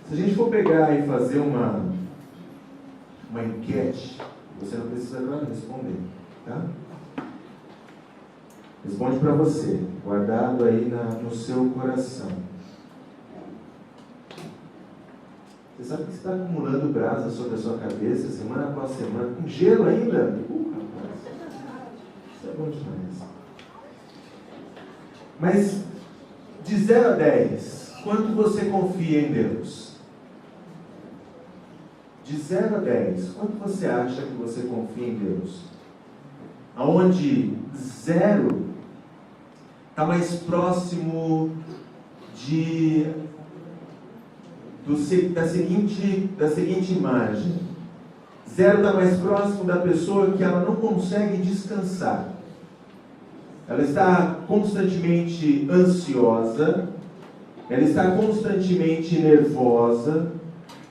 Se a gente for pegar e fazer uma enquete, você não precisa responder, tá? Responde para você, guardado aí no seu coração. Você sabe que você está acumulando brasa sobre a sua cabeça, semana após semana, com gelo ainda? Rapaz, isso é bom demais. Mas, de 0 a 10, quanto você confia em Deus? De 0 a 10, quanto você acha que você confia em Deus? Onde 0 está mais próximo da seguinte imagem. 0 está mais próximo da pessoa que ela não consegue descansar. Ela está constantemente ansiosa, ela está constantemente nervosa,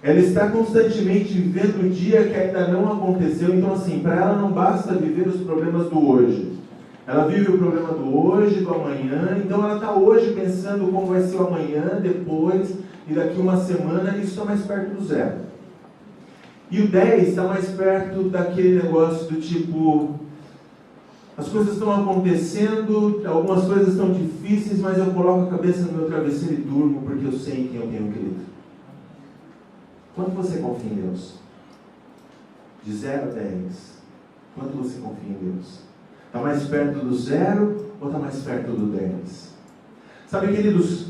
ela está constantemente vivendo o dia que ainda não aconteceu. Então, assim, para ela não basta viver os problemas do hoje. Ela vive o problema do hoje, do amanhã. Então, ela está hoje pensando como vai ser o amanhã, depois, e daqui uma semana. Isso está mais perto do 0. E o 10 está mais perto daquele negócio do tipo: as coisas estão acontecendo, algumas coisas estão difíceis, mas eu coloco a cabeça no meu travesseiro e durmo, porque eu sei em quem eu tenho crido. Quanto você confia em Deus? De 0 a 10. Quanto você confia em Deus? Está mais perto do 0 ou está mais perto do 10? Sabe, queridos,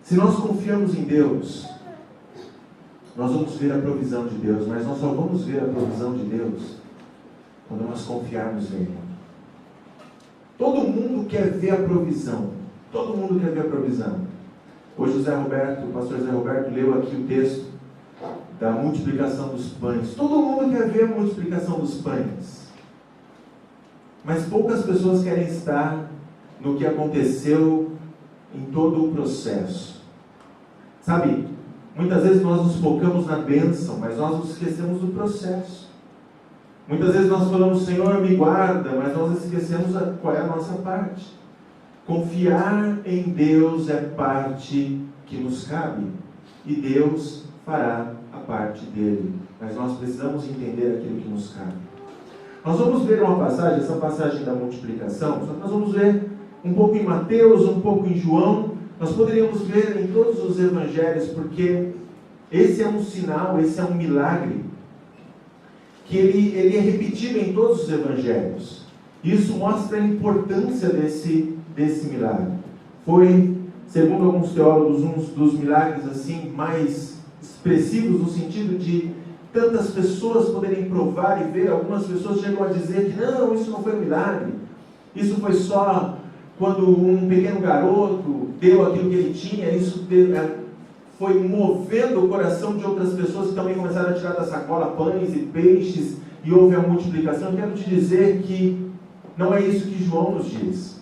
se nós confiamos em Deus, nós vamos ver a provisão de Deus, mas nós só vamos ver a provisão de Deus quando nós confiarmos nele. Todo mundo quer ver a provisão. Todo mundo quer ver a provisão. Hoje o pastor Zé Roberto leu aqui o texto da multiplicação dos pães. Todo mundo quer ver a multiplicação dos pães. Mas poucas pessoas querem estar no que aconteceu em todo o processo. Sabe, muitas vezes nós nos focamos na bênção, mas nós nos esquecemos do processo. Muitas vezes nós falamos: Senhor, me guarda, mas nós esquecemos qual é a nossa parte. Confiar em Deus é parte que nos cabe, e Deus fará a parte dele, mas nós precisamos entender aquilo que nos cabe. Nós vamos ver uma passagem, essa passagem da multiplicação, só que nós vamos ver um pouco em Mateus, um pouco em João. Nós poderíamos ver em todos os evangelhos, porque esse é um sinal, esse é um milagre que ele é repetido em todos os evangelhos. Isso mostra a importância desse milagre. Foi, segundo alguns teólogos, um dos milagres assim mais expressivos, no sentido de tantas pessoas poderem provar e ver. Algumas pessoas chegam a dizer que não, isso não foi um milagre, isso foi só quando um pequeno garoto deu aquilo que ele tinha. Isso foi movendo o coração de outras pessoas que também começaram a tirar da sacola pães e peixes, e houve a multiplicação. Eu quero te dizer que não é isso que João nos diz.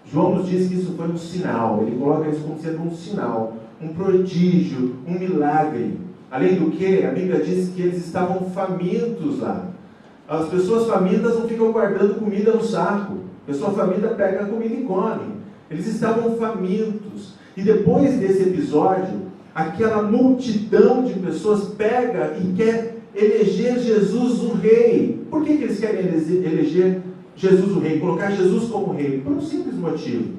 João nos diz que isso foi um sinal. Ele coloca isso como sendo um sinal, um prodígio, um milagre. Além do que, a Bíblia diz que eles estavam famintos lá. As pessoas famintas não ficam guardando comida no saco. A pessoa faminta pega a comida e come. Eles estavam famintos. E depois desse episódio, aquela multidão de pessoas pega e quer eleger Jesus o rei. Por que eles querem eleger Jesus o rei? Colocar Jesus como rei? Por um simples motivo.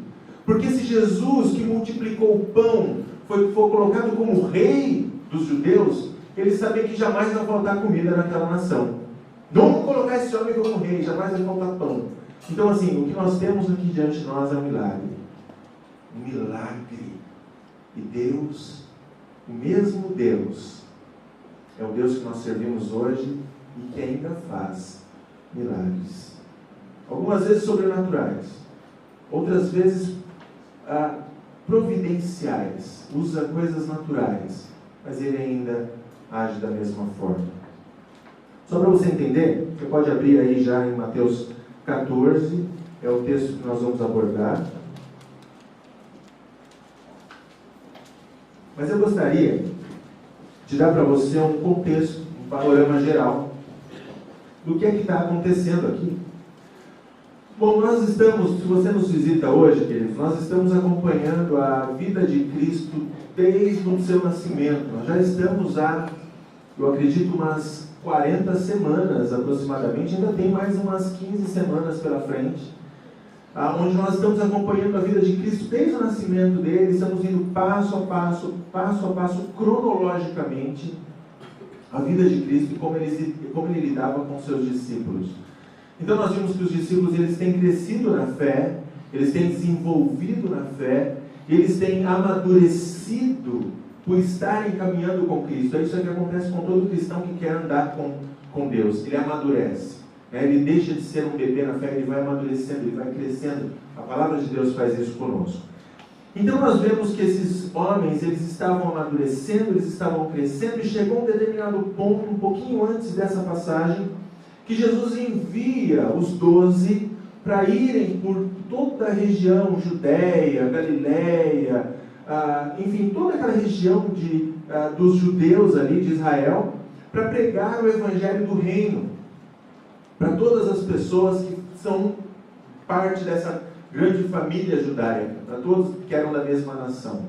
Porque se Jesus, que multiplicou o pão, foi colocado como rei dos judeus, eles sabiam que jamais vai faltar comida naquela nação. Não vamos colocar esse homem como rei, jamais vai faltar pão. Então, assim, o que nós temos aqui diante de nós é um milagre. Um milagre. E Deus, o mesmo Deus, é o Deus que nós servimos hoje e que ainda faz milagres. Algumas vezes sobrenaturais, outras vezes providenciais, usa coisas naturais, mas ele ainda age da mesma forma. Só para você entender, você pode abrir aí já em Mateus 14, é o texto que nós vamos abordar. Mas eu gostaria de dar para você um contexto, um panorama geral do que é que está acontecendo aqui. Bom, nós estamos, se você nos visita hoje, queridos, nós estamos acompanhando a vida de Cristo desde o seu nascimento. Nós já estamos há, eu acredito, umas 40 semanas aproximadamente, ainda tem mais umas 15 semanas pela frente, onde nós estamos acompanhando a vida de Cristo desde o nascimento dele, estamos indo passo a passo, cronologicamente, a vida de Cristo e como ele lidava com seus discípulos. Então nós vimos que os discípulos eles têm crescido na fé, eles têm desenvolvido na fé, eles têm amadurecido por estarem caminhando com Cristo. É isso que acontece com todo cristão que quer andar com Deus. Ele amadurece. Ele deixa de ser um bebê na fé, ele vai amadurecendo, ele vai crescendo. A palavra de Deus faz isso conosco. Então nós vemos que esses homens, eles estavam amadurecendo, eles estavam crescendo, e chegou um determinado ponto, um pouquinho antes dessa passagem, que Jesus envia os 12 para irem por toda a região, Judéia, Galiléia, enfim, toda aquela região dos judeus ali de Israel, para pregar o evangelho do reino, para todas as pessoas que são parte dessa grande família judaica, para todos que eram da mesma nação.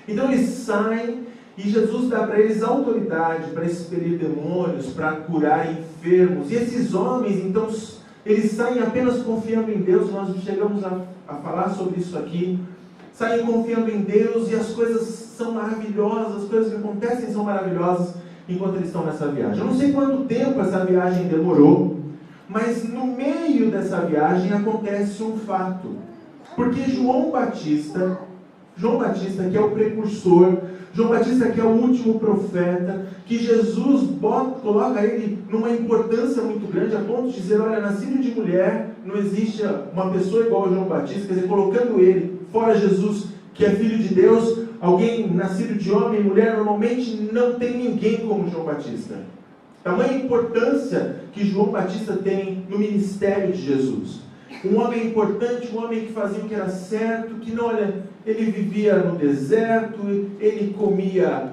Então eles saem e Jesus dá para eles autoridade para expelir demônios, para curar enfermos. E esses homens, então, eles saem apenas confiando em Deus. Nós chegamos a falar sobre isso aqui. Saem confiando em Deus e as coisas são maravilhosas, as coisas que acontecem são maravilhosas enquanto eles estão nessa viagem. Eu não sei quanto tempo essa viagem demorou, mas no meio dessa viagem acontece um fato. Porque João Batista, que é o precursor, João Batista, que é o último profeta, que Jesus coloca ele numa importância muito grande, a ponto de dizer, olha, nascido de mulher, não existe uma pessoa igual a João Batista, quer dizer, colocando ele, fora Jesus, que é filho de Deus, alguém nascido de homem e mulher, normalmente não tem ninguém como João Batista. Tamanha importância que João Batista tem no ministério de Jesus. Um homem importante, um homem que fazia o que era certo, que não, olha, ele vivia no deserto, ele comia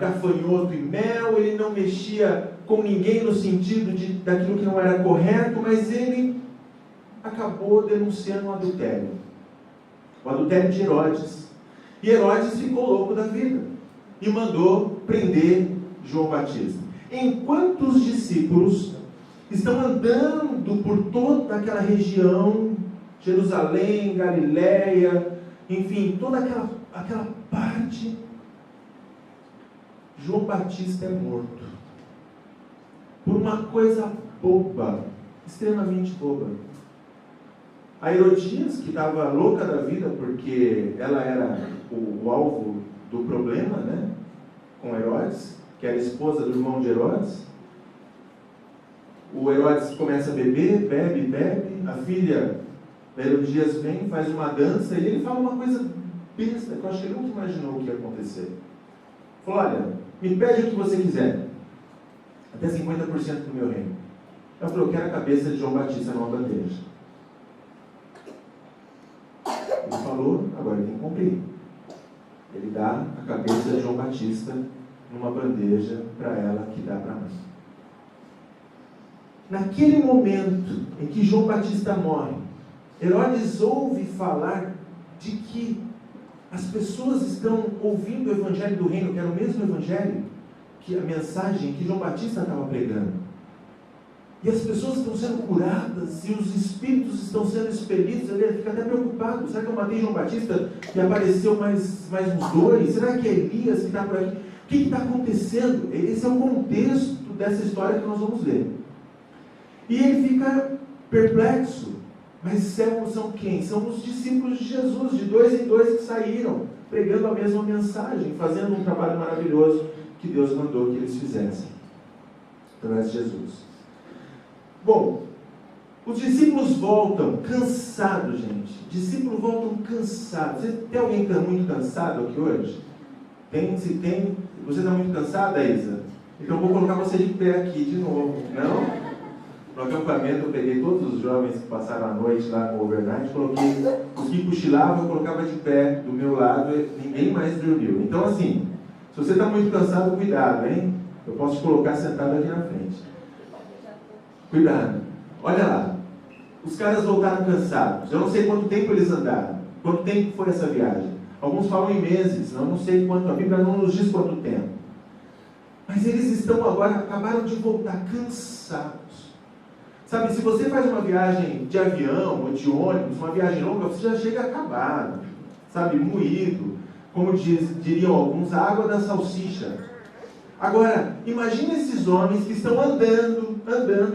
gafanhoto e mel, ele não mexia com ninguém no sentido daquilo que não era correto, mas ele acabou denunciando um adultério. O adultério de Herodes. E Herodes ficou louco da vida e mandou prender João Batista. Enquanto os discípulos estão andando por toda aquela região, Jerusalém, Galiléia, enfim, toda aquela parte, João Batista é morto. Por uma coisa boba, extremamente boba. A Herodias, que estava louca da vida, porque ela era o alvo do problema, né, com Herodes, que era esposa do irmão de Herodes. O Herodes começa a beber, bebe, a filha da Herodias vem, faz uma dança, e ele fala uma coisa besta, que eu acho que ele nunca imaginou o que ia acontecer. Falou, olha, me pede o que você quiser, até 50% do meu reino. Ela falou, eu quero a cabeça de João Batista numa bandeja. Ele falou, agora ele tem que cumprir. Ele dá a cabeça de João Batista numa bandeja para ela, que dá para mim. Naquele momento em que João Batista morre, Herodes ouve falar de que as pessoas estão ouvindo o evangelho do reino, que era o mesmo evangelho, que a mensagem que João Batista estava pregando. E as pessoas estão sendo curadas, e os espíritos estão sendo expelidos. Ele fica até preocupado. Será que eu matei João Batista e apareceu mais uns dois? Será que é Elias que está por aqui? O que está acontecendo? Esse é o contexto dessa história que nós vamos ler. E ele fica perplexo. Mas são quem? São os discípulos de Jesus, de 2 em 2 que saíram, pregando a mesma mensagem, fazendo um trabalho maravilhoso que Deus mandou que eles fizessem, através de Jesus. Bom, os discípulos voltam cansados, gente. Discípulos voltam cansados. Tem alguém que está muito cansado aqui hoje? Se tem, você está muito cansada, Isa? Então eu vou colocar você de pé aqui de novo, não? No acampamento eu peguei todos os jovens que passaram a noite lá no overnight, coloquei os que cochilavam, eu colocava de pé do meu lado, e ninguém mais dormiu. Então assim, se você está muito cansado, cuidado, hein? Eu posso te colocar sentado aqui na frente. Cuidado. Olha lá. Os caras voltaram cansados. Eu não sei quanto tempo eles andaram. Quanto tempo foi essa viagem? Alguns falam em meses, não sei quanto, a Bíblia não nos diz quanto tempo. Mas eles estão agora, acabaram de voltar cansados. Sabe, se você faz uma viagem de avião ou de ônibus, uma viagem longa, você já chega acabado, sabe, moído, como diriam alguns, a água da salsicha. Agora, imagine esses homens que estão andando,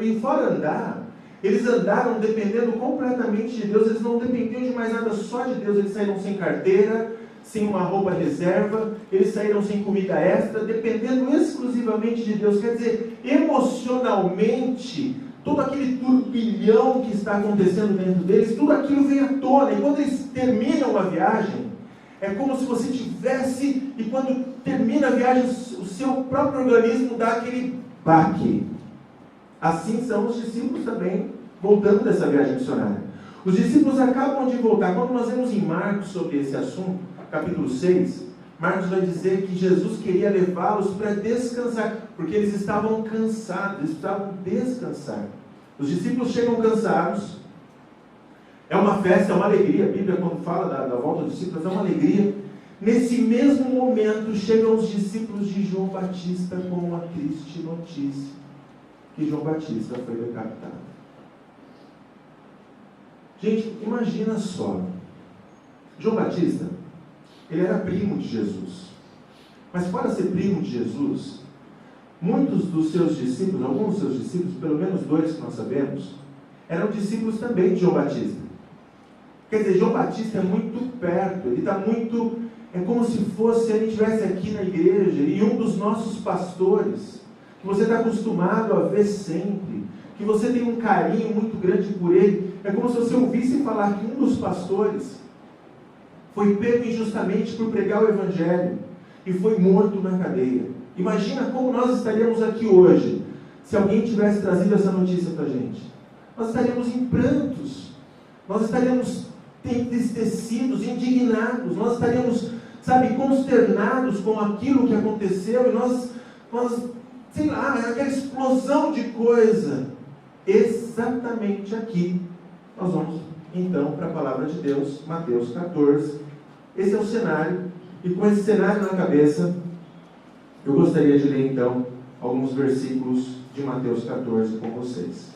e fora andar, eles andaram dependendo completamente de Deus, eles não dependiam de mais nada, só de Deus. Eles saíram sem carteira, sem uma roupa reserva, eles saíram sem comida extra, dependendo exclusivamente de Deus. Quer dizer, emocionalmente, todo aquele turbilhão que está acontecendo dentro deles, tudo aquilo vem à tona, e quando eles terminam a viagem, é como se você tivesse, e quando termina a viagem, o seu próprio organismo dá aquele baque. Assim são os discípulos também, voltando dessa viagem missionária. Os discípulos acabam de voltar. Quando nós vemos em Marcos sobre esse assunto, capítulo 6, Marcos vai dizer que Jesus queria levá-los para descansar, porque eles estavam cansados, eles precisavam descansar. Os discípulos chegam cansados, é uma festa, é uma alegria. A Bíblia, quando fala da volta dos discípulos, é uma alegria. Nesse mesmo momento, chegam os discípulos de João Batista com uma triste notícia, que João Batista foi decapitado. Gente, imagina só, João Batista, ele era primo de Jesus, mas para ser primo de Jesus, muitos dos seus discípulos, alguns dos seus discípulos, pelo menos 2 que nós sabemos, eram discípulos também de João Batista. Quer dizer, João Batista é muito perto, ele está muito, é como se fosse, a gente estivesse aqui na igreja, e um dos nossos pastores, que você está acostumado a ver sempre, que você tem um carinho muito grande por ele, é como se você ouvisse falar que um dos pastores foi pego injustamente por pregar o Evangelho e foi morto na cadeia. Imagina como nós estaríamos aqui hoje, se alguém tivesse trazido essa notícia para a gente. Nós estaríamos em prantos, nós estaríamos entristecidos, indignados, nós estaríamos, sabe, consternados com aquilo que aconteceu, e nós sei lá, aquela explosão de coisa. Exatamente aqui, nós vamos então para a palavra de Deus, Mateus 14. Esse é o cenário, e com esse cenário na cabeça, eu gostaria de ler então alguns versículos de Mateus 14 com vocês.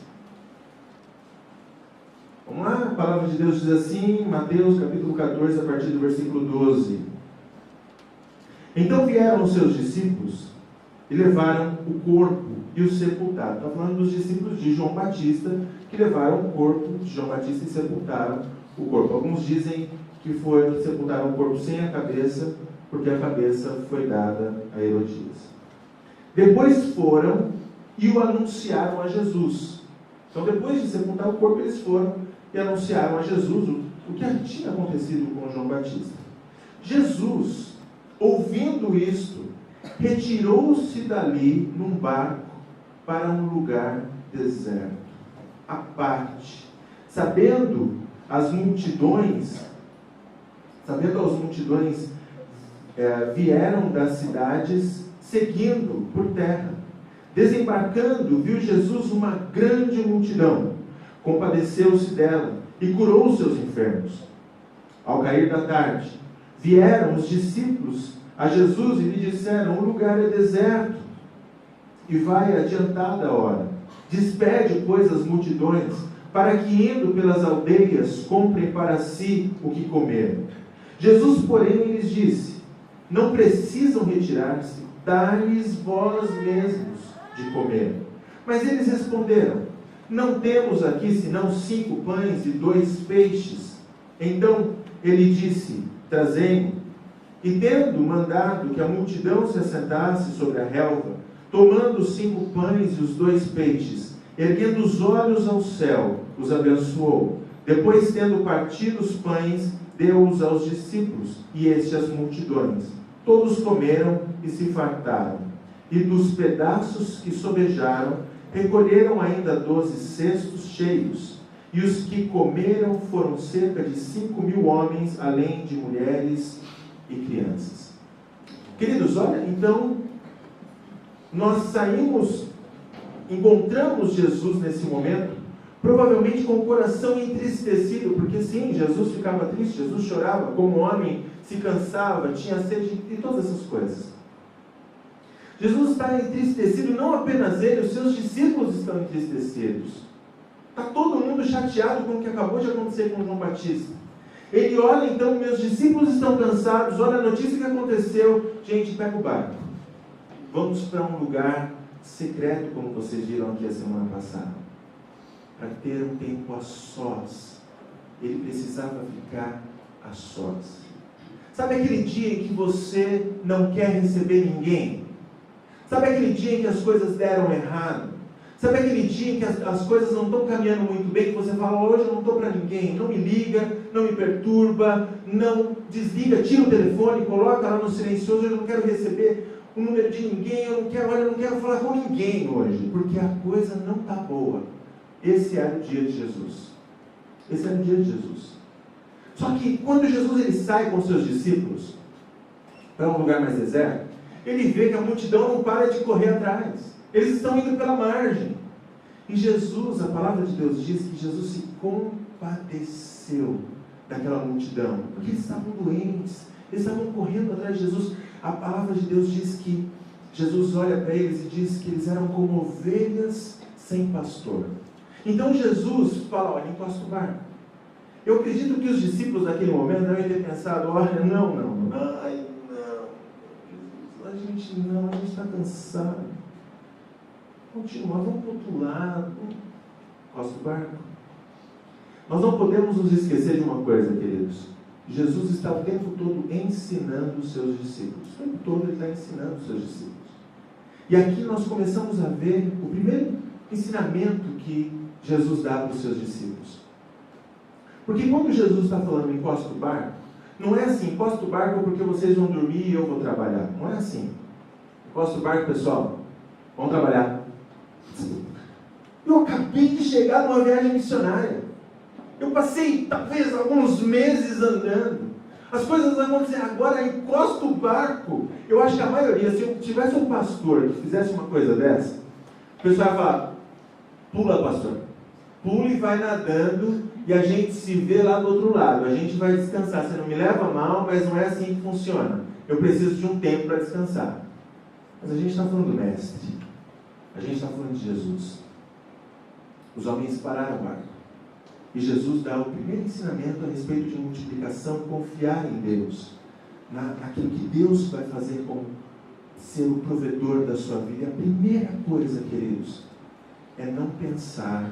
Vamos lá, a palavra de Deus diz assim, Mateus capítulo 14, a partir do versículo 12. Então vieram os seus discípulos e levaram o corpo e o sepultaram. Está falando dos discípulos de João Batista, que levaram o corpo de João Batista e sepultaram o corpo. Alguns dizem que sepultaram o corpo sem a cabeça, porque a cabeça foi dada a Herodias. Depois foram e o anunciaram a Jesus. Então, depois de sepultar o corpo, eles foram e anunciaram a Jesus o que tinha acontecido com João Batista. Jesus, ouvindo isto, retirou-se dali num barco para um lugar deserto, à parte, sabendo as multidões vieram das cidades seguindo por terra. Desembarcando, viu Jesus uma grande multidão, compadeceu-se dela e curou os seus enfermos. Ao cair da tarde, vieram os discípulos a Jesus e lhe disseram: o lugar é deserto e vai adiantada a hora. Despede, pois, as multidões, para que, indo pelas aldeias, comprem para si o que comer. Jesus, porém, lhes disse: não precisam retirar-se, dai-lhes vós mesmos de comer. Mas eles responderam: não temos aqui senão 5 pães e 2 peixes. Então ele disse: trazei-me. E tendo mandado que a multidão se assentasse sobre a relva, tomando os 5 pães e os 2 peixes, erguendo os olhos ao céu, os abençoou. Depois, tendo partido os pães, deu-os aos discípulos, e estes às multidões. Todos comeram e se fartaram. E dos pedaços que sobejaram, recolheram ainda 12 cestos cheios. E os que comeram foram cerca de 5.000 homens, além de mulheres e crianças. Queridos, olha, então, nós encontramos Jesus nesse momento, provavelmente com o coração entristecido, porque sim, Jesus ficava triste, Jesus chorava, como homem se cansava, tinha sede e todas essas coisas. Jesus está entristecido, não apenas ele, os seus discípulos estão entristecidos. Está todo mundo chateado com o que acabou de acontecer com João Batista. Ele olha então, meus discípulos estão cansados, olha a notícia que aconteceu. Gente, pega o barco. Vamos para um lugar secreto, como vocês viram aqui a semana passada. Para ter um tempo a sós. Ele precisava ficar a sós. Sabe aquele dia em que você não quer receber ninguém? Sabe aquele dia em que as coisas deram errado? Sabe aquele dia em que as coisas não estão caminhando muito bem, que você fala, hoje eu não estou para ninguém, não me liga, não me perturba, não desliga, tira o telefone, coloca lá no silencioso, eu não quero receber o número de ninguém, eu não quero falar com ninguém hoje, porque a coisa não está boa. Esse era o dia de Jesus. Esse era o dia de Jesus. Só que quando Jesus ele sai com os seus discípulos para um lugar mais deserto, ele vê que a multidão não para de correr atrás. Eles estão indo pela margem. E Jesus, a palavra de Deus diz que Jesus se compadeceu daquela multidão, porque eles estavam doentes, eles estavam correndo atrás de Jesus. A palavra de Deus diz que Jesus olha para eles e diz que eles eram como ovelhas sem pastor. Então Jesus fala, olha, encosta o barco. Eu acredito que os discípulos naquele momento devem ter pensado, olha, não, ai não, a gente está cansado. Continua, vamos para o outro lado, encosta o barco. Nós não podemos nos esquecer de uma coisa, queridos. Jesus está o tempo todo ensinando os seus discípulos. O tempo todo ele está ensinando os seus discípulos. E aqui nós começamos a ver o primeiro ensinamento que Jesus dá para os seus discípulos. Porque quando Jesus está falando encosta o barco, não é assim, encosta o barco porque vocês vão dormir e eu vou trabalhar. Não é assim. Encosta o barco, pessoal, vamos trabalhar. Eu acabei de chegar numa viagem missionária. Eu passei, talvez, alguns meses andando. As coisas aconteceram. Agora, encosta o barco. Eu acho que a maioria, se eu tivesse um pastor que fizesse uma coisa dessa, o pessoal ia falar, pula, pastor. Pula e vai nadando e a gente se vê lá do outro lado. A gente vai descansar. Você não me leva mal, mas não é assim que funciona. Eu preciso de um tempo para descansar. Mas a gente está falando do Mestre. A gente está falando de Jesus. Os homens pararam o barco. E Jesus dá o primeiro ensinamento a respeito de multiplicação, confiar em Deus, naquilo que Deus vai fazer como ser o provedor da sua vida. E a primeira coisa, queridos, é não pensar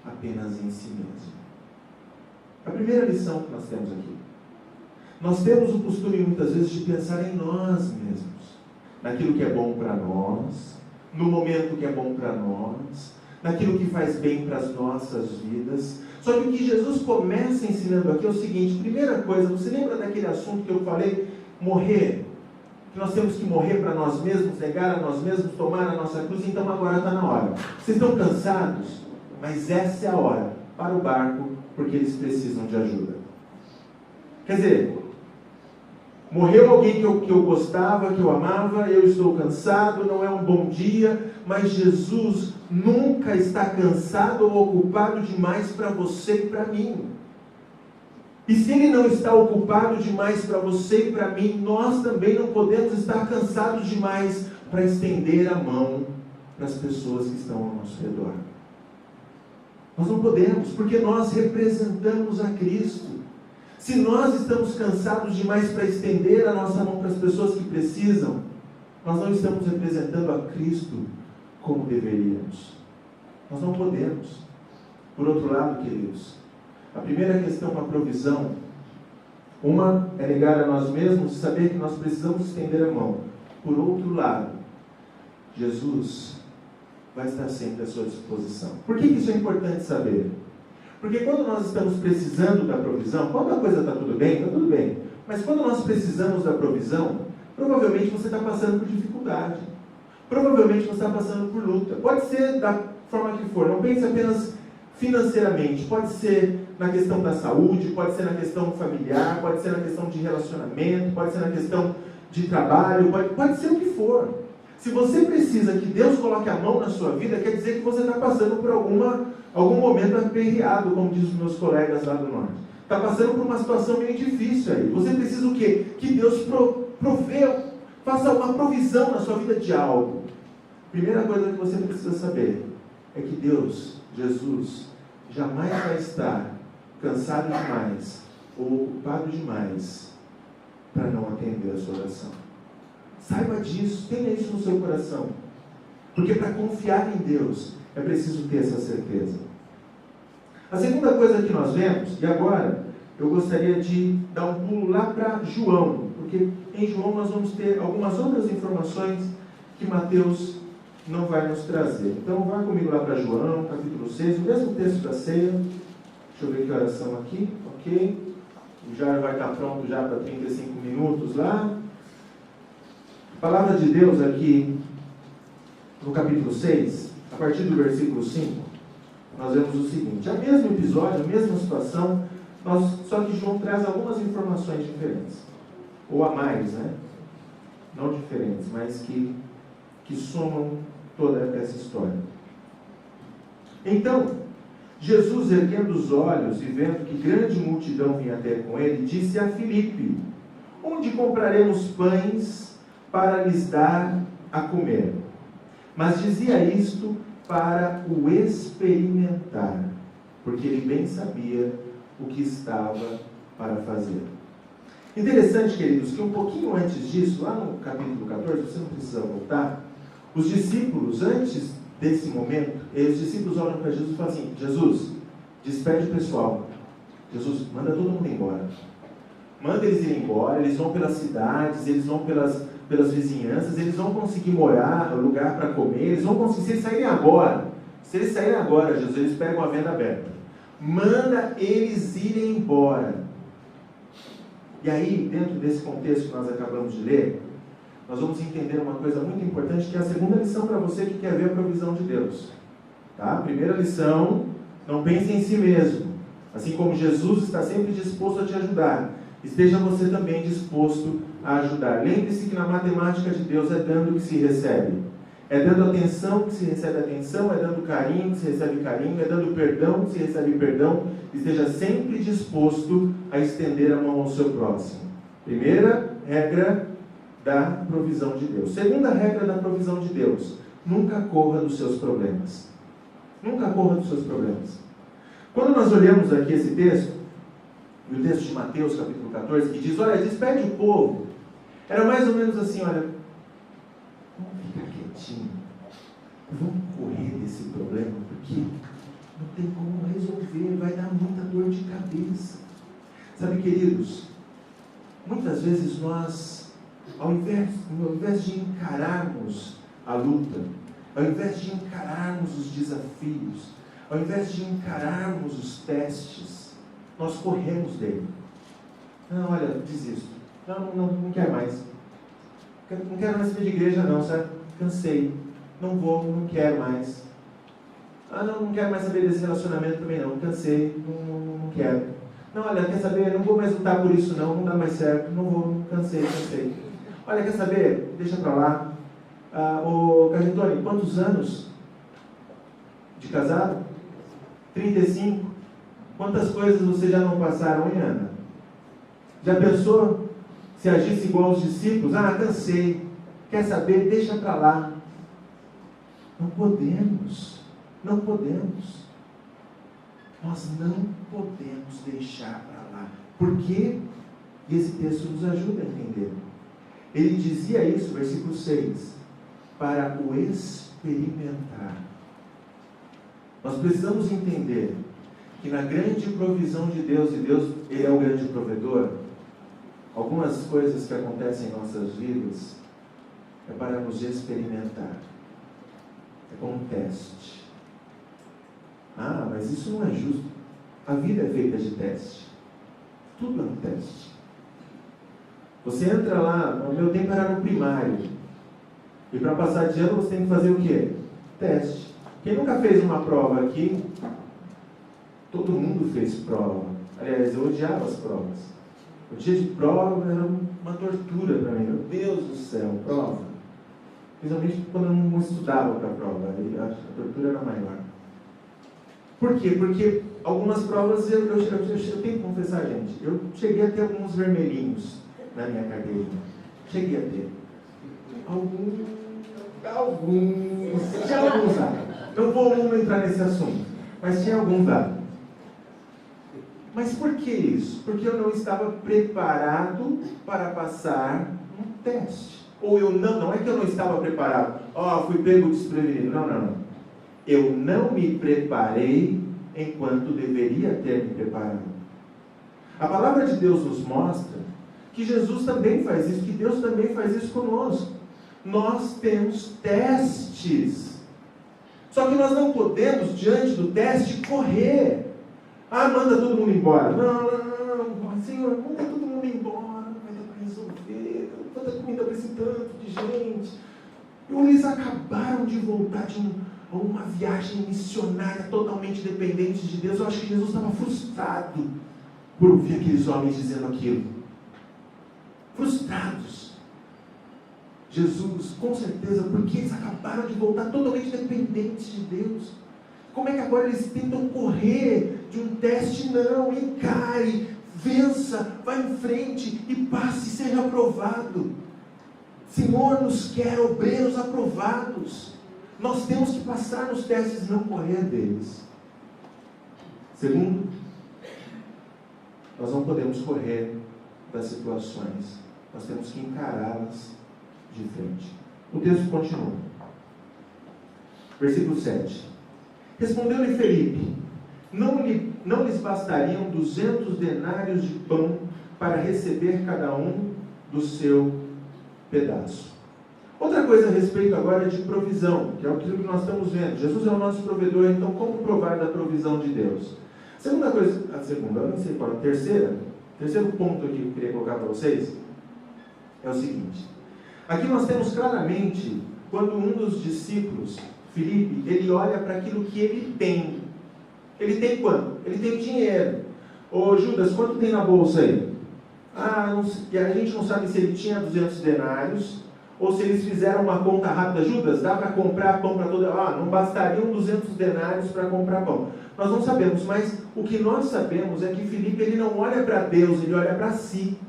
apenas em si mesmo. A primeira lição que nós temos aqui. Nós temos o costume muitas vezes de pensar em nós mesmos, naquilo que é bom para nós, no momento que é bom para nós, naquilo que faz bem para as nossas vidas. Só que o que Jesus começa ensinando aqui é o seguinte, primeira coisa, você lembra daquele assunto que eu falei, morrer? Que nós temos que morrer para nós mesmos, negar a nós mesmos, tomar a nossa cruz, então agora está na hora. Vocês estão cansados? Mas essa é a hora, para o barco, porque eles precisam de ajuda. Quer dizer, morreu alguém que eu gostava, que eu amava, eu estou cansado, não é um bom dia, mas Jesus nunca está cansado ou ocupado demais para você e para mim. E se Ele não está ocupado demais para você e para mim, nós também não podemos estar cansados demais para estender a mão para as pessoas que estão ao nosso redor. Nós não podemos, porque nós representamos a Cristo. Se nós estamos cansados demais para estender a nossa mão para as pessoas que precisam, nós não estamos representando a Cristo como deveríamos. Nós não podemos. Por outro lado, queridos, a primeira questão com a provisão, uma é negar a nós mesmos e saber que nós precisamos estender a mão. Por outro lado, Jesus vai estar sempre à sua disposição. Por que isso é importante saber? Porque quando nós estamos precisando da provisão, quando a coisa está tudo bem, mas quando nós precisamos da provisão, provavelmente você está passando por dificuldade, provavelmente você está passando por luta, pode ser da forma que for, não pense apenas financeiramente, pode ser na questão da saúde, pode ser na questão familiar, pode ser na questão de relacionamento, pode ser na questão de trabalho, pode ser o que for. Se você precisa que Deus coloque a mão na sua vida, quer dizer que você está passando por algum momento aperreado, como dizem os meus colegas lá do norte. está passando por uma situação meio difícil aí. Você precisa o quê? Que Deus provê, faça uma provisão na sua vida de algo. Primeira coisa que você precisa saber é que Deus, Jesus, jamais vai estar cansado demais ou ocupado demais para não atender a sua oração. Saiba disso, tenha isso no seu coração. Porque para confiar em Deus é preciso ter essa certeza. A segunda coisa que nós vemos, e agora eu gostaria de dar um pulo lá para João, porque em João nós vamos ter algumas outras informações que Mateus não vai nos trazer. Então vai comigo lá para João, capítulo 6, o mesmo texto da ceia. Deixa eu ver que horas são aqui, ok. O Jair vai estar pronto já para 35 minutos lá. A palavra de Deus aqui, no capítulo 6, a partir do versículo 5, nós vemos o seguinte: é o mesmo episódio, a mesma situação, só que João traz algumas informações diferentes. Ou a mais, né? Não diferentes, mas que somam toda essa história. Então, Jesus, erguendo os olhos e vendo que grande multidão vinha ter com ele, disse a Filipe: onde compraremos pães para lhes dar a comer? Mas dizia isto para o experimentar, porque ele bem sabia o que estava para fazer. Interessante, queridos, que um pouquinho antes disso, lá no capítulo 14, você não precisa voltar, os discípulos, antes desse momento, os discípulos olham para Jesus e falam assim: Jesus, despede o pessoal. Jesus, manda todo mundo embora. Manda eles irem embora, eles vão pelas cidades, eles vão pelas vizinhanças, eles vão conseguir morar, lugar para comer, eles vão conseguir, se eles saírem agora, Jesus, eles pegam a venda aberta. Manda eles irem embora. E aí, dentro desse contexto que nós acabamos de ler, nós vamos entender uma coisa muito importante, que é a segunda lição para você que quer ver a provisão de Deus. Tá? Primeira lição: não pense em si mesmo. Assim como Jesus está sempre disposto a te ajudar, esteja você também disposto a ajudar. Lembre-se que na matemática de Deus é dando que se recebe. É dando atenção que se recebe atenção, é dando carinho que se recebe carinho, é dando perdão que se recebe perdão. Esteja sempre disposto a estender a mão ao seu próximo. Primeira regra da provisão de Deus. Segunda regra da provisão de Deus: nunca corra dos seus problemas. Nunca corra dos seus problemas. Quando nós olhamos aqui esse texto, no texto de Mateus, capítulo 14, que diz: olha, despede o povo, era mais ou menos assim: olha, vamos ficar quietinho, vamos correr desse problema, porque não tem como resolver, vai dar muita dor de cabeça. Sabe, queridos, muitas vezes nós, ao invés de encararmos a luta, ao invés de encararmos os desafios, ao invés de encararmos os testes, nós corremos dele. Não, olha, desisto. Não quero mais. Não quero mais saber de igreja não, sabe? Cansei. Não vou, não quero mais. Não quero mais saber desse relacionamento também não. Cansei, não quero. Não, olha, quer saber? Não vou mais lutar por isso não dá mais certo. Não vou, cansei. Olha, quer saber? Deixa pra lá. Ô Carretone, quantos anos de casado? 35. Quantas coisas vocês já não passaram, hein, Ana? Já pensou se agisse igual aos discípulos? Cansei. Quer saber? Deixa para lá. Não podemos. Nós não podemos deixar para lá. Por quê? E esse texto nos ajuda a entender. Ele dizia isso, versículo 6, para o experimentar. Nós precisamos entender que na grande provisão de Deus, e Deus, Ele é o grande provedor, algumas coisas que acontecem em nossas vidas é para nos experimentar. É como um teste. Mas isso não é justo. A vida é feita de teste. Tudo é um teste. Você entra lá, no meu tempo era no primário, e para passar de ano você tem que fazer o quê? Teste. Quem nunca fez uma prova aqui? Todo mundo fez prova. Aliás, eu odiava as provas. O dia de prova era uma tortura para mim. Meu Deus do céu, prova. Principalmente quando eu não estudava para a prova. A tortura era maior. Por quê? Porque algumas provas, eu tenho que confessar, gente, eu cheguei a ter alguns vermelhinhos na minha carteirinha. Cheguei a ter. Tinha alguns lá. Não vou entrar nesse assunto, mas tinha alguns lá. Mas por que isso? Porque eu não estava preparado para passar um teste. Ou eu não é que eu não estava preparado. Fui pego desprevenido. Não. Eu não me preparei enquanto deveria ter me preparado. A palavra de Deus nos mostra que Jesus também faz isso, que Deus também faz isso conosco. Nós temos testes. Só que nós não podemos, diante do teste, correr. Manda todo mundo embora. Não, Senhor, manda todo mundo embora. Não vai dar para resolver. Tanta comida para esse tanto de gente. Eles acabaram de voltar de uma viagem missionária totalmente dependente de Deus. Eu acho que Jesus estava frustrado por ouvir aqueles homens dizendo aquilo. Frustrados. Jesus, com certeza, porque eles acabaram de voltar totalmente dependentes de Deus. Como é que agora eles tentam correr de um teste? Não, encare, vença, vá em frente e passe e seja aprovado. Senhor nos quer obreiros aprovados. Nós temos que passar nos testes e não correr deles. Segundo, nós não podemos correr das situações. Nós temos que encará-las de frente. O texto continua. Versículo 7. Respondeu-lhe Felipe: não lhes bastariam 200 denários de pão para receber cada um do seu pedaço. Outra coisa a respeito agora de provisão, que é aquilo que nós estamos vendo. Jesus é o nosso provedor, então como provar da provisão de Deus? Terceiro ponto aqui que eu queria colocar para vocês é o seguinte. Aqui nós temos claramente, quando um dos discípulos, Filipe, ele olha para aquilo que ele tem. Ele tem quanto? Ele tem dinheiro. Ô Judas, quanto tem na bolsa aí? E a gente não sabe se ele tinha 200 denários, ou se eles fizeram uma conta rápida. Judas, dá para comprar pão para toda... não bastariam 200 denários para comprar pão. Nós não sabemos, mas o que nós sabemos é que Filipe, ele não olha para Deus, ele olha para si.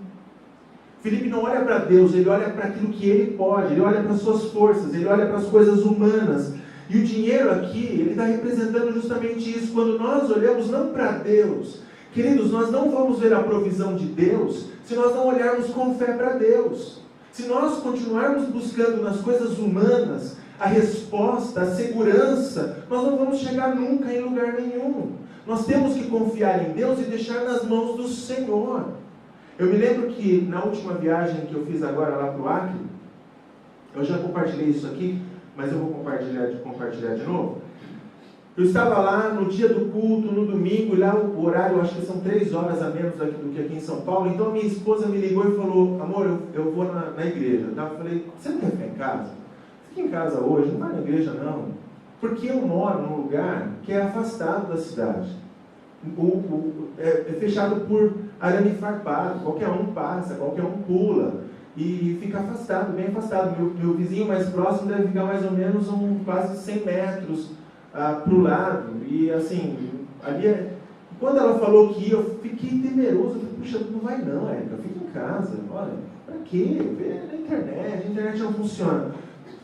Filipe não olha para Deus, ele olha para aquilo que ele pode, ele olha para as suas forças, ele olha para as coisas humanas. E o dinheiro aqui, ele está representando justamente isso. Quando nós olhamos não para Deus, queridos, nós não vamos ver a provisão de Deus se nós não olharmos com fé para Deus. Se nós continuarmos buscando nas coisas humanas a resposta, a segurança, nós não vamos chegar nunca em lugar nenhum. Nós temos que confiar em Deus e deixar nas mãos do Senhor. Eu me lembro que na última viagem que eu fiz agora lá para o Acre, eu já compartilhei isso aqui, mas eu vou compartilhar de novo. Eu estava lá no dia do culto, no domingo, e lá o horário, eu acho que são 3 horas a menos do que aqui em São Paulo. Então a minha esposa me ligou e falou: amor, eu vou na igreja. Tá? Eu falei: você não quer ficar em casa? Fica em casa hoje, não vai na igreja não. Porque eu moro num lugar que é afastado da cidade. É fechado por arame farpado, qualquer um passa, qualquer um pula. E fica afastado, bem afastado. Meu vizinho mais próximo deve ficar mais ou menos quase 100 metros para o lado. E assim, ali quando ela falou que ia, eu fiquei temeroso. Eu falei: puxa, não vai não, Érica, fica em casa. Olha, para quê? Vê na internet, a internet não funciona.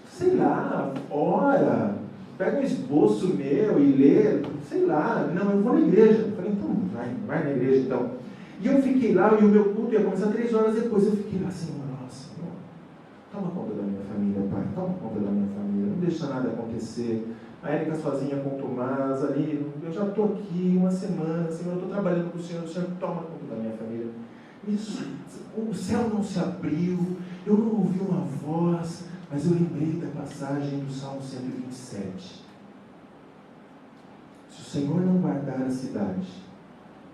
Sei lá, ora, pega um esboço meu e lê, sei lá. Não, eu vou na igreja. Eu falei: então vai na igreja então. E eu fiquei lá, e o meu culto ia começar 3 horas depois. Eu fiquei lá assim: toma conta da minha família, Pai, toma conta da minha família, não deixa nada acontecer. A Érica sozinha com o Tomás ali, eu já estou aqui uma semana, Senhor, eu estou trabalhando com o Senhor toma conta da minha família. Isso, o céu não se abriu, eu não ouvi uma voz, mas eu lembrei da passagem do Salmo 127. Se o Senhor não guardar a cidade,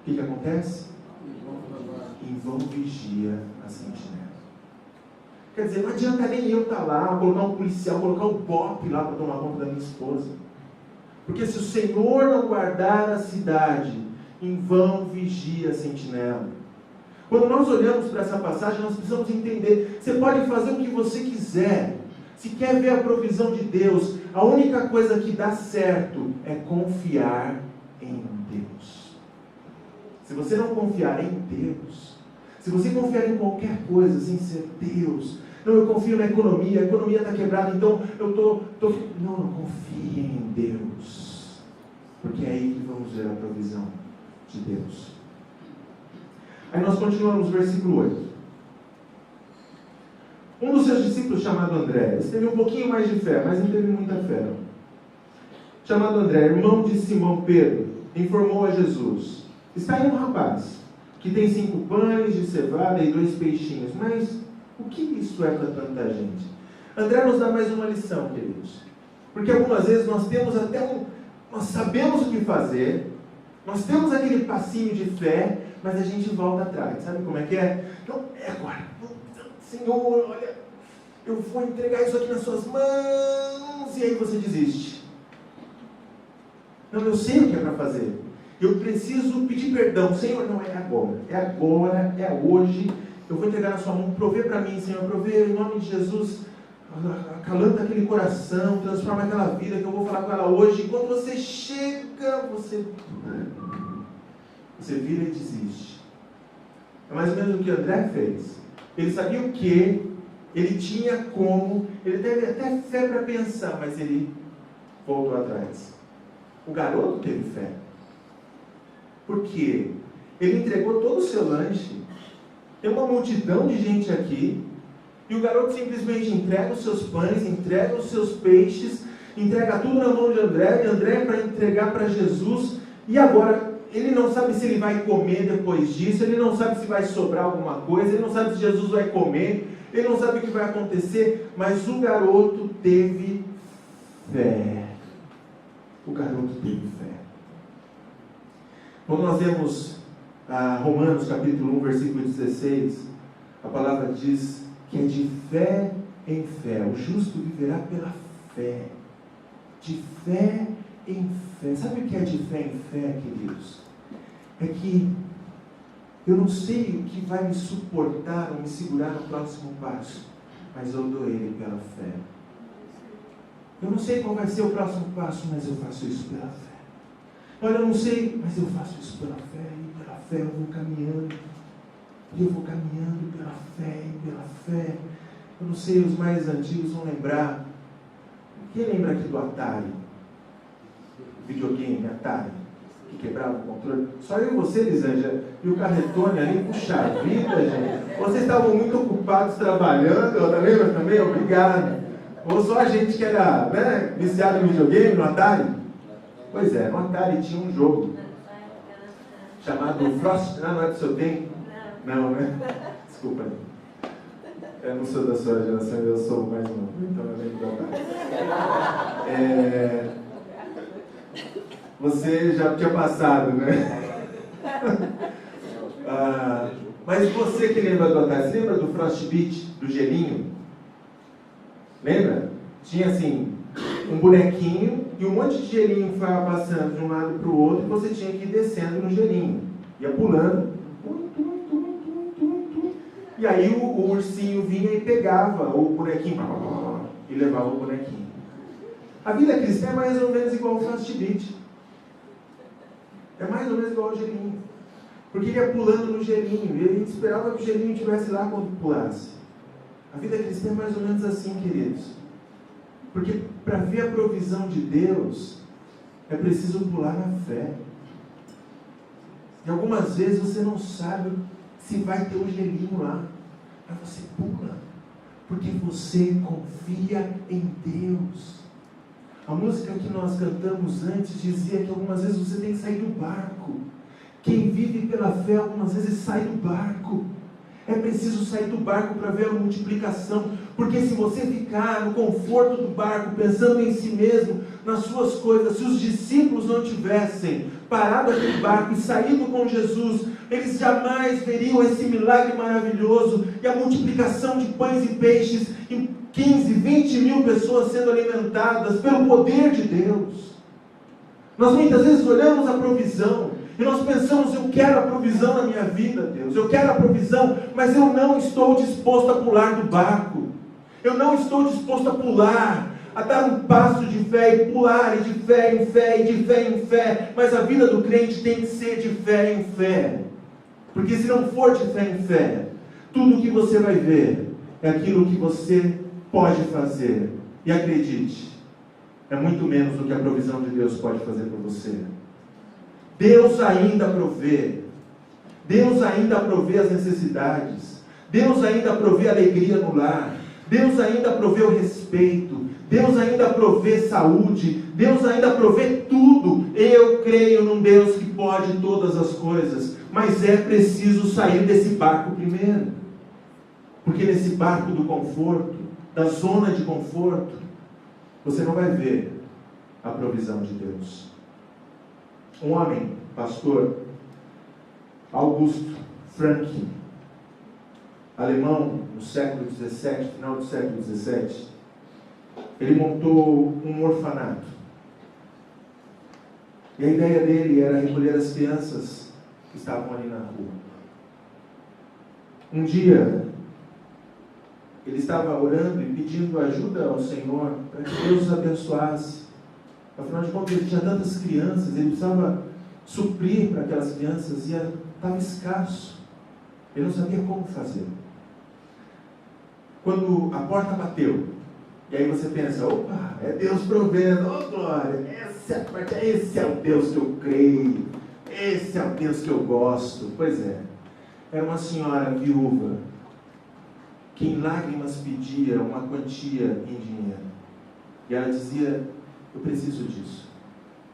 o que acontece? Em vão vigia a sentinela. Quer dizer, não adianta nem eu estar lá, colocar um policial, colocar um BOP lá para tomar conta da minha esposa. Porque se o Senhor não guardar a cidade, em vão vigia a sentinela. Quando nós olhamos para essa passagem, nós precisamos entender: você pode fazer o que você quiser. Se quer ver a provisão de Deus, a única coisa que dá certo é confiar em Deus. Se você não confiar em Deus, se você confiar em qualquer coisa sem ser Deus, não, eu confio na economia, a economia está quebrada, então eu estou... Não, confie em Deus, porque é aí que vamos ver a provisão de Deus. Aí nós continuamos no versículo 8. Um dos seus discípulos, chamado André, esse teve um pouquinho mais de fé, mas não teve muita fé, não. Chamado André, irmão de Simão Pedro, informou a Jesus: está aí um rapaz que tem 5 pães de cevada e 2 peixinhos, mas o que isso é para tanta gente? André nos dá mais uma lição, queridos, porque algumas vezes nós temos nós sabemos o que fazer, nós temos aquele passinho de fé, mas a gente volta atrás. Sabe como é que é? Não, é agora. Senhor, olha, eu vou entregar isso aqui nas suas mãos, e aí você desiste. Não, eu sei o que é para fazer. Eu preciso pedir perdão. Senhor, não é agora, é hoje. Eu vou entregar na sua mão, provê para mim, Senhor, provê em nome de Jesus. Acalanta aquele coração, transforma aquela vida que eu vou falar com ela hoje. E quando você chega, você vira e desiste. É mais ou menos o que André fez. Ele sabia o que, ele tinha como, ele teve até fé para pensar, mas ele voltou atrás. O garoto teve fé. Por quê? Ele entregou todo o seu lanche. Tem uma multidão de gente aqui, e o garoto simplesmente entrega os seus pães, entrega os seus peixes, entrega tudo na mão de André, e André para entregar para Jesus, e agora ele não sabe se ele vai comer depois disso, ele não sabe se vai sobrar alguma coisa, ele não sabe se Jesus vai comer, ele não sabe o que vai acontecer, mas o garoto teve fé. O garoto teve fé. Quando nós vemos Romanos capítulo 1, versículo 16, a palavra diz que é de fé em fé. O justo viverá pela fé. De fé em fé. Sabe o que é de fé em fé, queridos? É que eu não sei o que vai me suportar ou me segurar no próximo passo, mas eu dou ele pela fé. Eu não sei qual vai ser o próximo passo, mas eu faço isso pela fé. Olha, eu não sei, mas eu faço isso pela fé, e pela fé eu vou caminhando. E eu vou caminhando pela fé, e pela fé. Eu não sei, os mais antigos vão lembrar. Quem lembra aqui do Atari? Videogame, Atari, que quebrava o controle? Só eu e você, Lisângela, e o Carretone ali, puxa vida, gente. Vocês estavam muito ocupados trabalhando, lembra também? Obrigado. Ou só a gente que era, né, viciado em videogame, no Atari? Pois é, no Atari tinha um jogo chamado Frost. Não é do seu tempo? Não, né? Desculpa. Eu não sou da sua geração, eu sou mais novo, então eu lembro do Atari. Você já tinha passado, né? Mas você que lembra do Atari, você lembra do Frostbite, do gelinho? Lembra? Tinha assim, um bonequinho e um monte de gelinho que ficava passando de um lado para o outro, e você tinha que ir descendo no gelinho. Ia pulando. E aí o ursinho vinha e pegava o bonequinho e levava o bonequinho. A vida cristã é mais ou menos igual ao Frostbite. É mais ou menos igual ao gelinho. Porque ele ia pulando no gelinho, e a gente esperava que o gelinho estivesse lá quando pulasse. A vida cristã é mais ou menos assim, queridos. Porque para ver a provisão de Deus, é preciso pular na fé. E algumas vezes você não sabe se vai ter um gelinho lá. Mas você pula. Porque você confia em Deus. A música que nós cantamos antes dizia que algumas vezes você tem que sair do barco. Quem vive pela fé algumas vezes sai do barco. É preciso sair do barco para ver a multiplicação. Porque se você ficar no conforto do barco, pensando em si mesmo, nas suas coisas, se os discípulos não tivessem parado aquele barco e saído com Jesus, eles jamais veriam esse milagre maravilhoso e a multiplicação de pães e peixes em 15, 20 mil pessoas sendo alimentadas pelo poder de Deus. Nós muitas vezes olhamos a provisão e nós pensamos, eu quero a provisão na minha vida, Deus, eu quero a provisão, mas eu não estou disposto a pular do barco, eu não estou disposto a pular a dar um passo de fé e pular, e de fé em fé, e de fé em fé. Mas a vida do crente tem que ser de fé em fé. Porque se não for de fé em fé, tudo que você vai ver é aquilo que você pode fazer. E acredite, é muito menos do que a provisão de Deus pode fazer por você. Deus ainda provê. Deus ainda provê as necessidades. Deus ainda provê alegria no lar. Deus ainda provê o respeito. Deus ainda provê saúde. Deus ainda provê tudo. Eu creio num Deus que pode todas as coisas. Mas é preciso sair desse barco primeiro. Porque nesse barco do conforto, da zona de conforto, você não vai ver a provisão de Deus. Um homem, pastor Augusto Frank, alemão, no século XVII, final do século XVII, ele montou um orfanato. E a ideia dele era recolher as crianças que estavam ali na rua. Um dia, ele estava orando e pedindo ajuda ao Senhor para que Deus os abençoasse. Afinal de contas, ele tinha tantas crianças, ele precisava suprir para aquelas crianças e estava escasso. Ele não sabia como fazer. Quando a porta bateu, e aí você pensa, opa, é Deus provendo, oh glória, esse é o Deus que eu creio, esse é o Deus que eu gosto. Pois é, era uma senhora viúva, que em lágrimas pedia uma quantia em dinheiro. E ela dizia, eu preciso disso.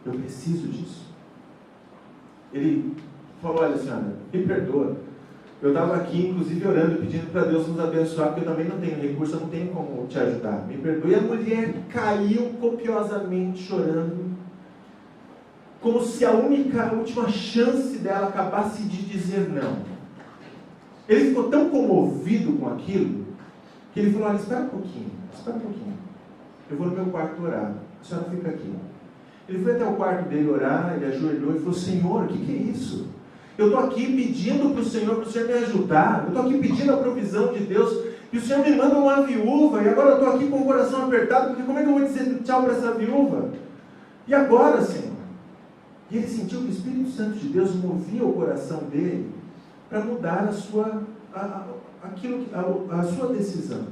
Eu preciso disso. Ele falou, olha senhora, me perdoa. Eu estava aqui, inclusive, orando, pedindo para Deus nos abençoar, porque eu também não tenho recurso, eu não tenho como te ajudar. Me perdoe. E a mulher caiu copiosamente chorando, como se a última chance dela acabasse de dizer não. Ele ficou tão comovido com aquilo, que ele falou, olha, espera um pouquinho. Eu vou no meu quarto orar, a senhora fica aqui. Ele foi até o quarto dele orar, ele ajoelhou e falou, Senhor, o que é isso? Eu estou aqui pedindo para o Senhor me ajudar, eu estou aqui pedindo a provisão de Deus, e o Senhor me manda uma viúva, e agora eu estou aqui com o coração apertado, porque como é que eu vou dizer tchau para essa viúva? E agora, Senhor? E ele sentiu que o Espírito Santo de Deus movia o coração dele para mudar a sua decisão.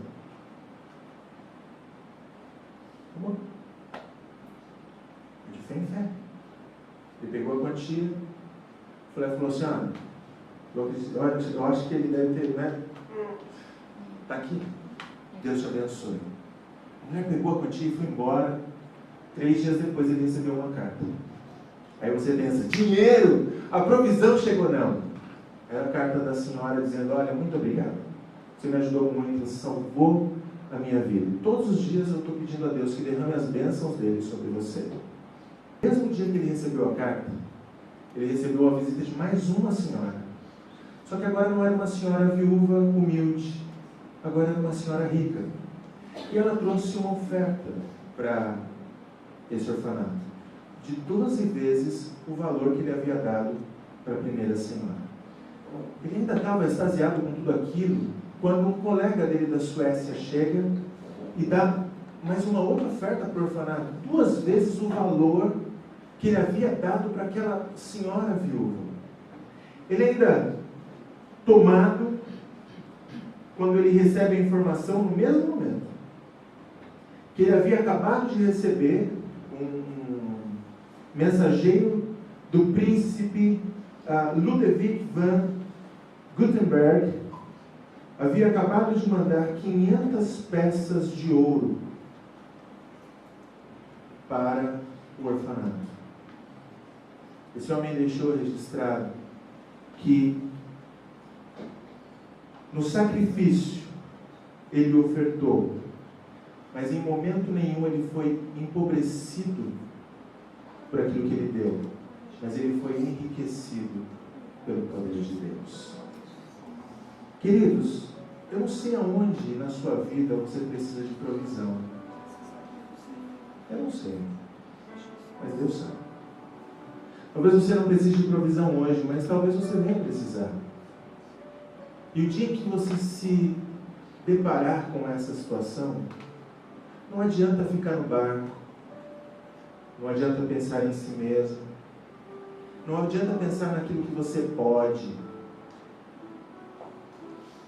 De fé em fé. Ele pegou a quantia, falou assim, eu acho que ele deve ter, né? Está aqui. Deus te abençoe. A mulher pegou a quantia e foi embora. 3 dias depois ele recebeu uma carta. Aí você pensa, dinheiro, a provisão chegou, não. Era a carta da senhora dizendo, olha, muito obrigado. Você me ajudou muito, você salvou a minha vida. Todos os dias eu estou pedindo a Deus que derrame as bênçãos dele sobre você. Mesmo dia que ele recebeu a carta, ele recebeu a visita de mais uma senhora. Só que agora não era uma senhora viúva, humilde. Agora era uma senhora rica. E ela trouxe uma oferta para esse orfanato. De 12 vezes o valor que ele havia dado para a primeira senhora. Ele ainda estava extasiado com tudo aquilo, quando um colega dele da Suécia chega e dá mais uma outra oferta para o orfanato. 2 vezes o valor que ele havia dado para aquela senhora viúva. Ele ainda, tomado, quando ele recebe a informação, no mesmo momento, que ele havia acabado de receber um mensageiro do príncipe Ludwig van Gutenberg, havia acabado de mandar 500 peças de ouro para o orfanato. Esse homem deixou registrado que no sacrifício ele ofertou, mas em momento nenhum ele foi empobrecido por aquilo que ele deu, mas ele foi enriquecido pelo poder de Deus. Queridos, eu não sei aonde na sua vida você precisa de provisão. Eu não sei, mas Deus sabe. Talvez você não precise de provisão hoje, mas talvez você venha precisar. E o dia que você se deparar com essa situação, Não adianta ficar no barco. Não adianta pensar em si mesmo. Não adianta pensar naquilo que você pode.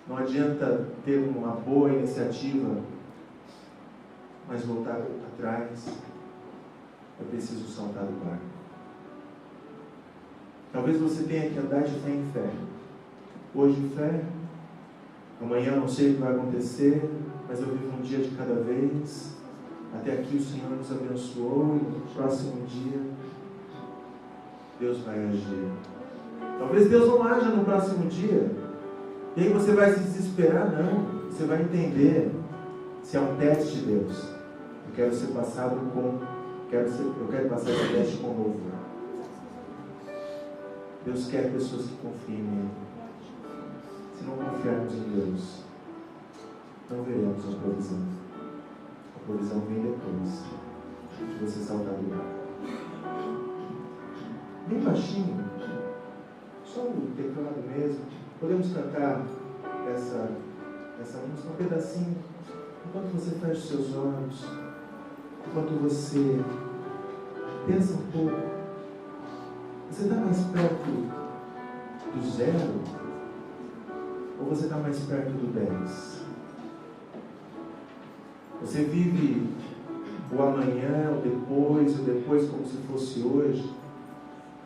Não adianta ter uma boa iniciativa, mas voltar atrás. É preciso saltar do barco. Talvez você tenha que andar de fé em fé. Hoje fé, amanhã não sei o que vai acontecer, mas eu vivo um dia de cada vez. Até aqui o Senhor nos abençoou e no próximo dia Deus vai agir. Talvez Deus não haja no próximo dia. E aí você vai se desesperar? Não. Você vai entender se é um teste de Deus. Eu quero ser passado com... Eu quero passar esse teste com louvor. Deus quer pessoas que confiem nele. Se não confiarmos em Deus, não veremos a provisão. A provisão vem depois de você saltar do barco. Bem baixinho, só o teclado mesmo. Podemos cantar essa música, um pedacinho, enquanto você fecha os seus olhos, enquanto você pensa um pouco. Você está mais perto do 0 ou você está mais perto do 10? Você vive o amanhã, o depois como se fosse hoje?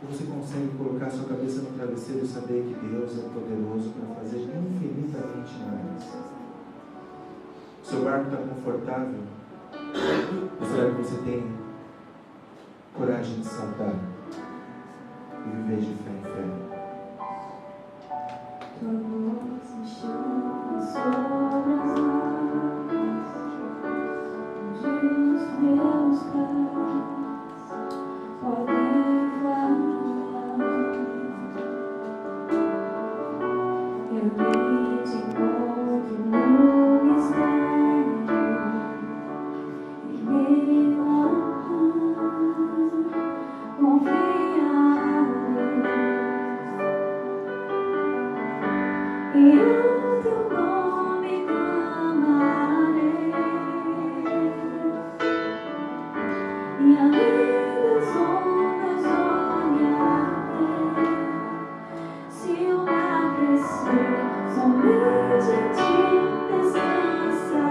Ou você consegue colocar sua cabeça no travesseiro e saber que Deus é poderoso para fazer infinitamente mais? O seu barco está confortável? Ou será que você tem coragem de saltar e viver de fé em fé? Tua voz me chama sobre as águas, onde os meus pés podem voar. Eu me te encontro no mistério e me confiar e ao teu nome clamarei, e além das ondas olharei. Se o mar crescer, somente em ti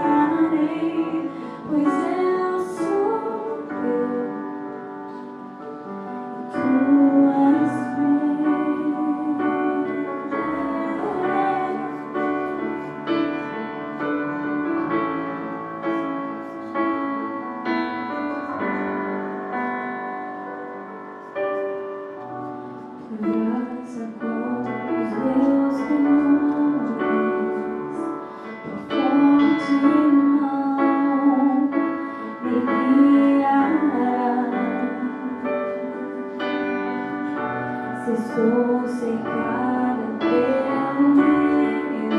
descansarei, pois eu sou teu e tu és meu. Graça contra os meus temores, tua forte mão me guiará. Se estou cercada pelo medo,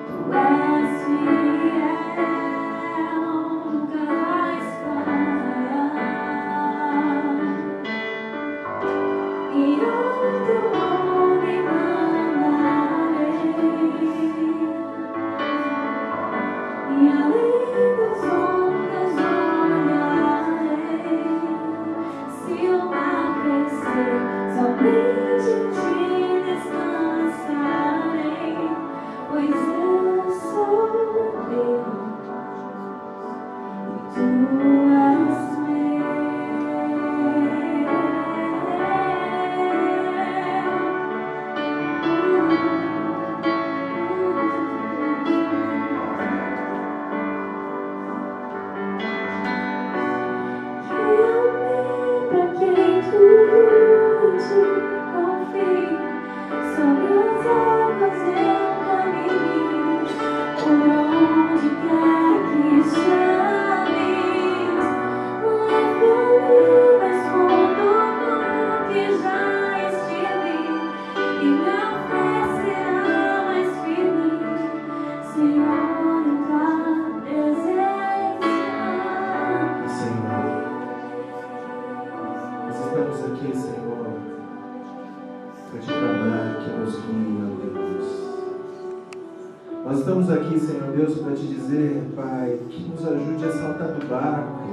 tu és fiel, nunca vais falhar. E ao teu nome clamarei, e além das ondas olharei. Se o mar crescer, somente em ti descansarei, pois eu sou teu e tu és meu. Guia-me pra quem tu te confie, sobre as águas eu caminho, por onde quer que chames. Leva-me mais fundo do que já estive, e minha fé será mais firme, Senhor, em tua presença. Senhor, nós estamos aqui, Senhor, para te clamar que nos guie, ó Deus. Nós estamos aqui, Senhor Deus, para te dizer, Pai, que nos ajude a saltar do barco.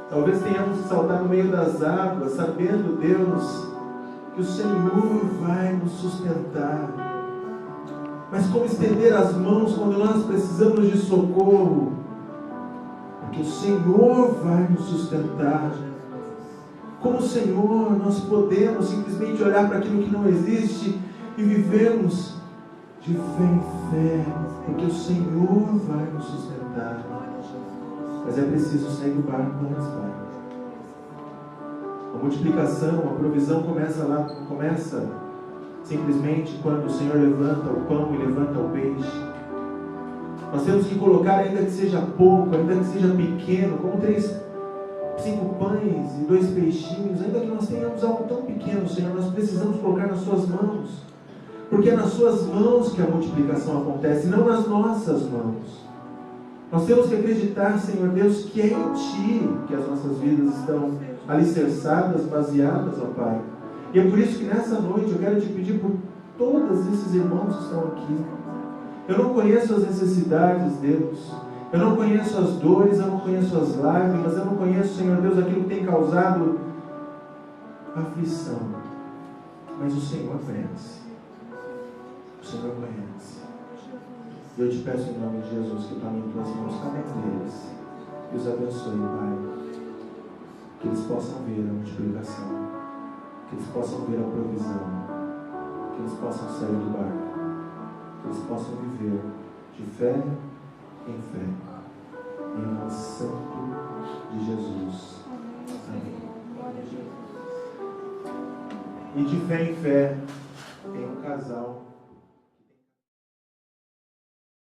Talvez tenhamos que saltar no meio das águas, sabendo, Deus, que o Senhor vai nos sustentar. Mas como estender as mãos quando nós precisamos de socorro? Porque o Senhor vai nos sustentar. Como o Senhor, nós podemos simplesmente olhar para aquilo que não existe e vivermos de fé em fé, porque o Senhor vai nos sustentar. Mas é preciso sair do barco antes, Pai. A multiplicação, a provisão começa simplesmente quando o Senhor levanta o pão e levanta o peixe. Nós temos que colocar, ainda que seja pouco, ainda que seja pequeno, como 5 pães e 2 peixinhos, ainda que nós tenhamos algo tão pequeno, Senhor, nós precisamos colocar nas suas mãos. Porque é nas suas mãos que a multiplicação acontece, não nas nossas mãos. Nós temos que acreditar, Senhor Deus, que é em Ti que as nossas vidas estão alicerçadas, baseadas, ó Pai. E é por isso que nessa noite eu quero te pedir por todos esses irmãos que estão aqui. Eu não conheço as necessidades, Deus. Eu não conheço as dores, eu não conheço as lágrimas, eu não conheço, Senhor Deus, aquilo que tem causado aflição. Mas o Senhor conhece. O Senhor conhece. E eu te peço em nome de Jesus que tome em tuas mãos cada um deles e os abençoe, Pai. Que eles possam ver a multiplicação, que eles possam ver a provisão, que eles possam sair do barco, que eles possam viver de fé em fé, em nome santo de Jesus. Amém. E de fé em fé, tem um casal